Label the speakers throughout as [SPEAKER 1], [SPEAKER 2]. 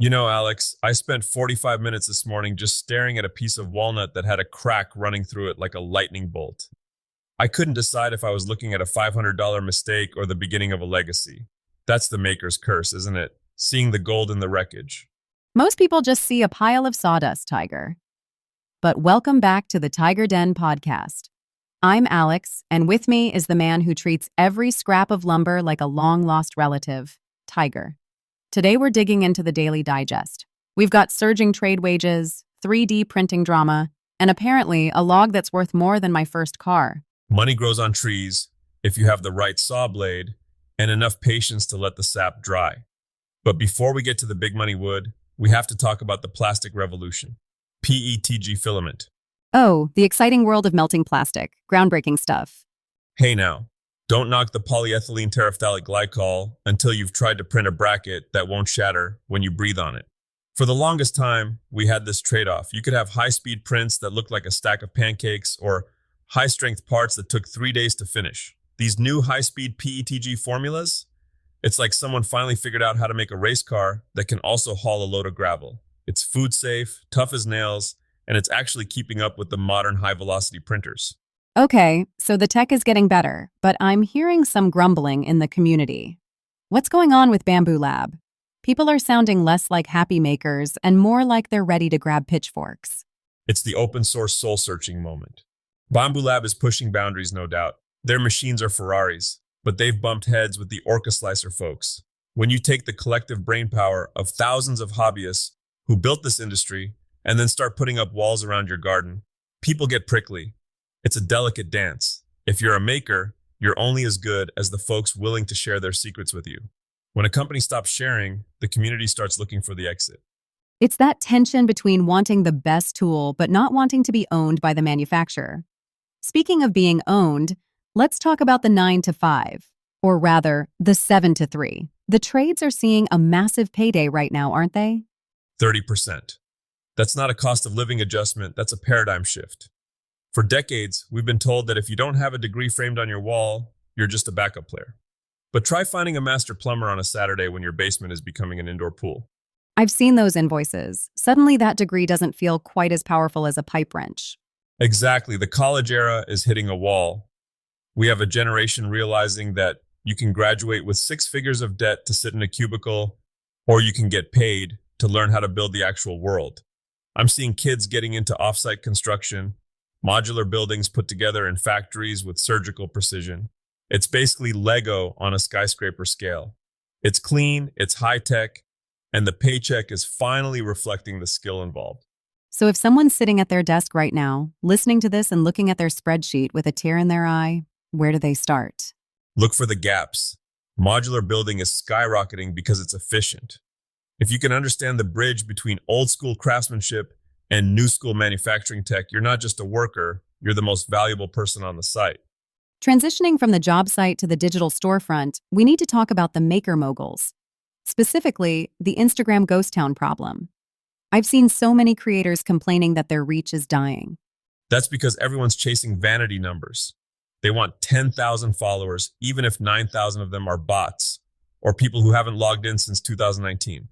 [SPEAKER 1] Alex, I spent 45 minutes this morning just staring at a piece of walnut that had a crack running through it like a lightning bolt. I couldn't decide if I was looking at a $500 mistake or the beginning of a legacy. That's the maker's curse, isn't it? Seeing the gold in the wreckage.
[SPEAKER 2] Most people just see a pile of sawdust, Tiger. But welcome back to the TigerDen podcast. I'm Alex, and with me is the man who treats every scrap of lumber like a long-lost relative, Tiger. Today we're digging into the Daily Digest. We've got surging trade wages, 3D printing drama, and apparently a log that's worth more than my first car.
[SPEAKER 1] Money grows on trees if you have the right saw blade and enough patience to let the sap dry. But before we get to the big money wood, we have to talk about the plastic revolution. PETG filament.
[SPEAKER 2] Oh, the exciting world of melting plastic. Groundbreaking stuff.
[SPEAKER 1] Hey now, don't knock the polyethylene terephthalic glycol until you've tried to print a bracket that won't shatter when you breathe on it. For the longest time, we had this trade-off. You could have high-speed prints that looked like a stack of pancakes or high-strength parts that took 3 days to finish. These new high-speed PETG formulas, it's like someone finally figured out how to make a race car that can also haul a load of gravel. It's food safe, tough as nails, and it's actually keeping up with the modern high-velocity printers.
[SPEAKER 2] Okay, so the tech is getting better, but I'm hearing some grumbling in the community. What's going on with Bamboo Lab? People are sounding less like happy makers and more like they're ready to grab pitchforks.
[SPEAKER 1] It's the open source soul-searching moment. Bamboo Lab is pushing boundaries, no doubt. Their machines are Ferraris, but they've bumped heads with the Orca Slicer folks. When you take the collective brainpower of thousands of hobbyists who built this industry and then start putting up walls around your garden, people get prickly. It's a delicate dance. If you're a maker, you're only as good as the folks willing to share their secrets with you. When a company stops sharing, the community starts looking for the exit.
[SPEAKER 2] It's that tension between wanting the best tool but not wanting to be owned by the manufacturer. Speaking of being owned, let's talk about the 9 to 5, or rather, the 7 to 3. The trades are seeing a massive payday right now, aren't they?
[SPEAKER 1] 30%. That's not a cost of living adjustment, that's a paradigm shift. For decades, we've been told that if you don't have a degree framed on your wall, you're just a backup player. But try finding a master plumber on a Saturday when your basement is becoming an indoor pool.
[SPEAKER 2] I've seen those invoices. Suddenly that degree doesn't feel quite as powerful as a pipe wrench.
[SPEAKER 1] Exactly, the college era is hitting a wall. We have a generation realizing that you can graduate with 6 figures of debt to sit in a cubicle, or you can get paid to learn how to build the actual world. I'm seeing kids getting into off-site construction, modular buildings put together in factories with surgical precision. It's basically Lego on a skyscraper scale. It's clean, it's high-tech, and the paycheck is finally reflecting the skill involved.
[SPEAKER 2] So if someone's sitting at their desk right now, listening to this and looking at their spreadsheet with a tear in their eye, where do they start?
[SPEAKER 1] Look for the gaps. Modular building is skyrocketing because it's efficient. If you can understand the bridge between old-school craftsmanship and new-school manufacturing tech, you're not just a worker, you're the most valuable person on the site.
[SPEAKER 2] Transitioning from the job site to the digital storefront, we need to talk about the maker moguls. Specifically, the Instagram ghost town problem. I've seen so many creators complaining that their reach is dying.
[SPEAKER 1] That's because everyone's chasing vanity numbers. They want 10,000 followers, even if 9,000 of them are bots or people who haven't logged in since 2019.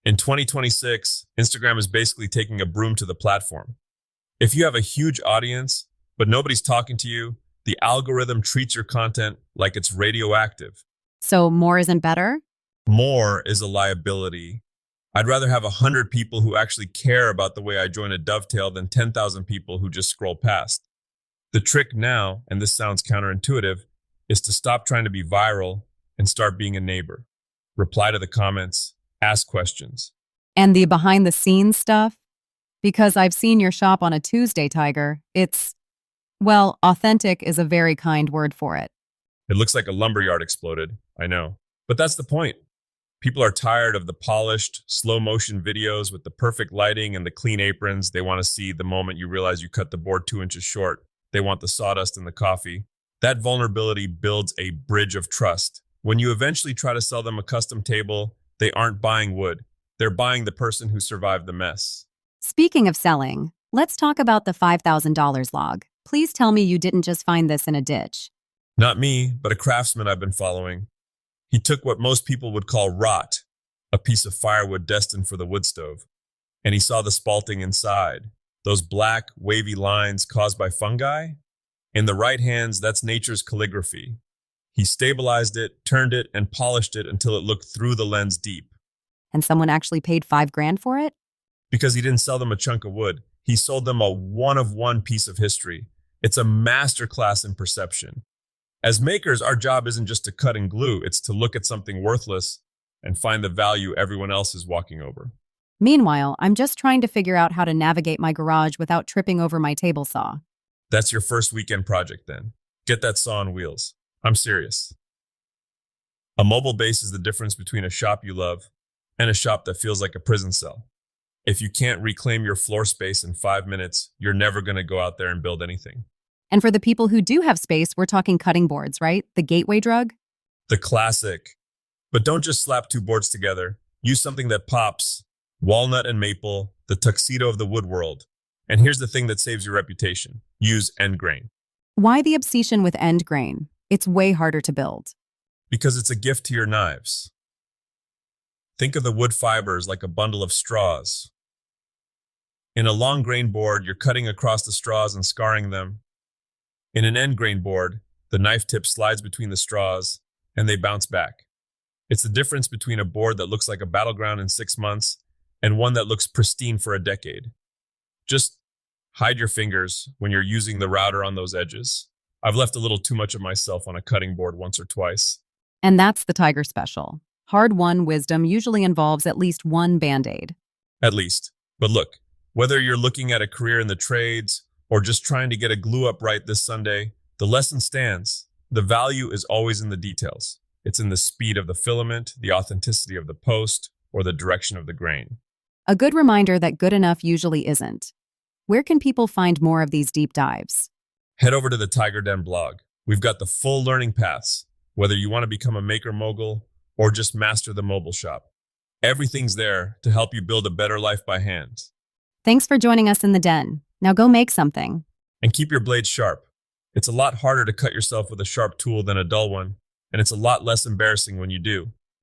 [SPEAKER 1] In 2026, Instagram is basically taking a broom to the platform. If you have a huge audience, but nobody's talking to you, the algorithm treats your content like it's radioactive.
[SPEAKER 2] So more isn't better?
[SPEAKER 1] More is a liability. I'd rather have 100 people who actually care about the way I join a dovetail than 10,000 people who just scroll past. The trick now, and this sounds counterintuitive, is to stop trying to be viral and start being a neighbor. Reply to the comments, ask questions.
[SPEAKER 2] And the behind-the-scenes stuff? Because I've seen your shop on a Tuesday, Tiger. Well, authentic is a very kind word for it.
[SPEAKER 1] It looks like a lumberyard exploded, I know. But that's the point. People are tired of the polished, slow-motion videos with the perfect lighting and the clean aprons. They want to see the moment you realize you cut the board 2 inches short. They want the sawdust and the coffee. That vulnerability builds a bridge of trust. When you eventually try to sell them a custom table, they aren't buying wood. They're buying the person who survived the mess.
[SPEAKER 2] Speaking of selling, let's talk about the $5,000 log. Please tell me you didn't just find this in a ditch.
[SPEAKER 1] Not me, but a craftsman I've been following. He took what most people would call rot a piece of firewood destined for the wood stove. And he saw the spalting inside, those black, wavy lines caused by fungi. In the right hands, that's nature's calligraphy. He stabilized it, turned it, and polished it until it looked through the lens deep.
[SPEAKER 2] And someone actually paid 5 grand for it?
[SPEAKER 1] Because he didn't sell them a chunk of wood, he sold them a one-of-one piece of history. It's a masterclass in perception. As makers, our job isn't just to cut and glue, it's to look at something worthless and find the value everyone else is walking over.
[SPEAKER 2] Meanwhile, I'm just trying to figure out how to navigate my garage without tripping over my table saw.
[SPEAKER 1] That's your first weekend project then. Get that saw on wheels. I'm serious. A mobile base is the difference between a shop you love and a shop that feels like a prison cell. If you can't reclaim your floor space in 5 minutes, you're never going to go out there and build anything.
[SPEAKER 2] And for the people who do have space, we're talking cutting boards, right? The gateway drug?
[SPEAKER 1] The classic. But don't just slap two boards together. Use something that pops. Walnut and maple, the tuxedo of the wood world. And here's the thing that saves your reputation. Use end grain.
[SPEAKER 2] Why the obsession with end grain? It's way harder to build.
[SPEAKER 1] Because it's a gift to your knives. Think of the wood fibers like a bundle of straws. In a long grain board, you're cutting across the straws and scarring them. In an end grain board, the knife tip slides between the straws and they bounce back. It's the difference between a board that looks like a battleground in 6 months and one that looks pristine for a decade. Just hide your fingers when you're using the router on those edges. I've left a little too much of myself on a cutting board once or twice.
[SPEAKER 2] And that's the Tiger special. Hard-won wisdom usually involves at least one Band-Aid.
[SPEAKER 1] At least. But look, whether you're looking at a career in the trades or just trying to get a glue up right this Sunday, the lesson stands. The value is always in the details. It's in the speed of the filament, the authenticity of the post, or the direction of the grain.
[SPEAKER 2] A good reminder that good enough usually isn't. Where can people find more of these deep dives?
[SPEAKER 1] Head over to the TigerDen blog. We've got the full learning paths, whether you want to become a maker mogul or just master the mobile shop. Everything's there to help you build a better life by hand.
[SPEAKER 2] Thanks for joining us in the den. Now go make something.
[SPEAKER 1] And keep your blades sharp. It's a lot harder to cut yourself with a sharp tool than a dull one, and it's a lot less embarrassing when you do.